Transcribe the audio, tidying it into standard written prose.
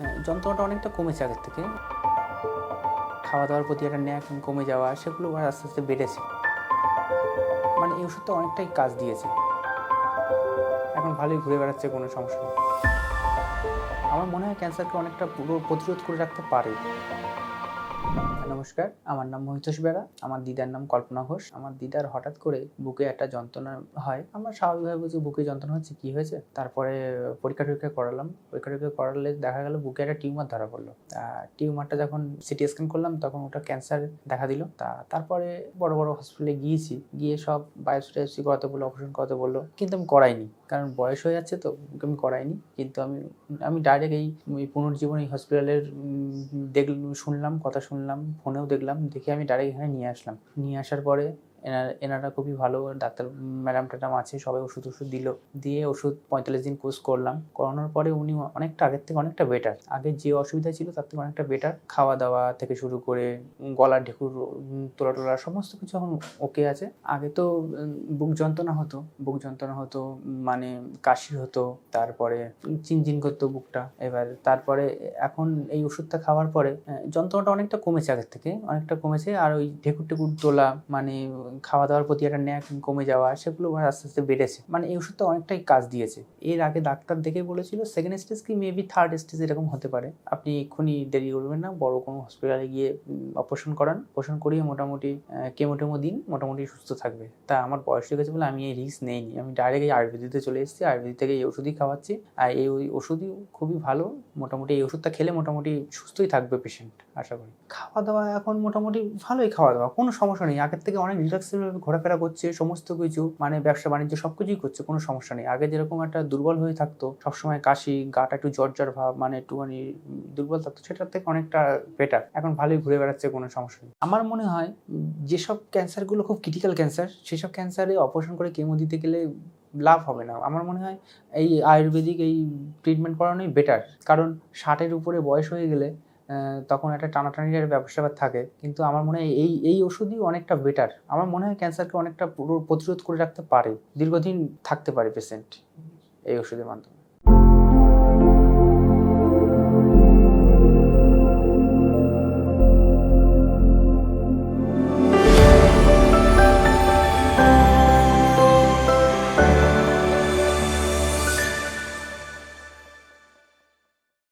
যন্ত্রণাটা অনেকটা কমেছে আগের থেকে। খাওয়া-দাওয়ার প্রতি একটা ন্যাক কমে যাওয়া সেগুলো আবার আস্তে, আস্তে বেড়েছে। মানে এই ওষুধটা অনেকটাই কাজ দিয়েছে। এখন ভালোই ঘুরে বেড়াচ্ছে, কোনো সমস্যা নেই। আমার মনে হয় ক্যান্সারকে অনেকটা পুরো প্রতিরোধ করে রাখতে পারে। নমস্কার, আমার নাম মহিতোষ বেরা। আমার দিদার নাম কল্পনা ঘোষ। আমার দিদার হঠাৎ করে বুকে একটা যন্ত্রণা হয়। আমরা স্বাভাবিকভাবে বুঝি বুকে যন্ত্রণা হচ্ছে, কী হয়েছে? তারপরে পরীক্ষা-টরীক্ষা করালাম। পরীক্ষা-টরীক্ষা করালে দেখা গেল বুকে একটা টিউমার ধরা পড়ল। টিউমারটা যখন সিটি স্ক্যান করলাম তখন ওটা ক্যান্সার দেখা দিল। তারপরে বড়, বড় হসপিটালে গিয়েছি। গিয়ে সব বায়োপসি-টায়োপসি করাতে বলল, অপারেশন করাতে বলল। কিন্তু আমি করাইনি। কারণ বয়স হয়ে যাচ্ছে তো, আমি করাইনি। কিন্তু আমি ডাইরেক্ট এই পুনর্জীবনী হসপিটালের শুনলাম, কথা শুনলাম, ফোনেও দেখলাম। দেখে আমি ডাইরেক্ট এখানে নিয়ে আসলাম। নিয়ে আসার পরে এনারা খুবই ভালো ডাক্তার, ম্যাডাম-ট্যাডাম আছে, সবাই ওষুধ দিল। দিয়ে ওষুধ ৪৫ দিন কোর্স করলাম। করানোর পরে উনি অনেকটা আগের থেকে অনেকটা বেটার। আগে যে অসুবিধা ছিল তার থেকে অনেকটা বেটার। খাওয়া-দাওয়া থেকে শুরু করে গলার ঢেকুর তোলা-টোলা সমস্ত কিছু এখন ওকে আছে। আগে তো বুক যন্ত্রণা হতো, মানে কাশি হতো, তারপরে চিনচিন করতো বুকটা। তারপরে এখন এই ওষুধটা খাওয়ার পরে যন্ত্রণাটা অনেকটা কমেছে আগের থেকে, অনেকটা কমেছে। আর ওই ঢেকুর-টেকুর তোলা, মানে খাওয়া-দাওয়ার প্রতি একটা ন্যাক কমে যাওয়া সেগুলো আস্তে, আস্তে বেড়েছে। মানে এই ওষুধটা অনেকটাই কাজ দিয়েছে। এর আগে ডাক্তার দেখে বলেছিল সেকেন্ড স্টেজ কি মেবি থার্ড স্টেজ এরকম হতে পারে। আপনি এক্ষুনি দেরি করবেন না, বড় কোনো হসপিটালে গিয়ে অপারেশন করান। অপারেশন করিয়ে মোটামুটি কেমো-টেমো দিন, মোটামুটি সুস্থ থাকবে। তা আমার বয়স হয়ে গেছে বলে আমি এই রিস্ক নেইনি। আমি ডাইরেক্ট এই আয়ুর্বেদিতে চলে এসেছি। আয়ুর্বেদিক থেকে এই ওষুধই খাওয়াচ্ছি। আর এই ওষুধই খুবই ভালো। মোটামুটি এই ওষুধটা খেলে মোটামুটি সুস্থই থাকবে পেশেন্ট, আশা করি। খাওয়া-দাওয়া এখন মোটামুটি ভালোই খাওয়া-দাওয়া, কোনো সমস্যা নেই। আগের থেকে অনেক রিল্যাক্সেভাবে ঘোরাফেরা করছে, সমস্ত কিছু মানে ব্যবসা-বাণিজ্য সবকিছুই করছে, কোনো সমস্যা নেই। আগে যেরকম একটা দুর্বল হয়ে থাকতো, সবসময় কাশি, গাটা একটু জ্বর ভাব, মানে একটুখানি দুর্বল থাকতো, সেটার থেকে অনেকটা বেটার। এখন ভালোই ঘুরে বেড়াচ্ছে, কোনো সমস্যা নেই। আমার মনে হয় যেসব ক্যান্সারগুলো খুব ক্রিটিক্যাল ক্যান্সার, সেসব ক্যান্সারে অপারেশন করে কেমো দিতে গেলে লাভ হবে না। আমার মনে হয় এই আয়ুর্বেদিক এই ট্রিটমেন্ট করানোই বেটার। কারণ ৬০-এর উপরে বয়স হয়ে গেলে তখন একটা টানাটানির একটা ব্যাপার-স্যাপার থাকে। কিন্তু আমার মনে হয় এই ওষুধই অনেকটা বেটার। আমার মনে হয় ক্যান্সারকে অনেকটা পুরো প্রতিরোধ করে রাখতে পারে। দীর্ঘদিন থাকতে পারে পেশেন্ট এই ওষুধের মাধ্যমে।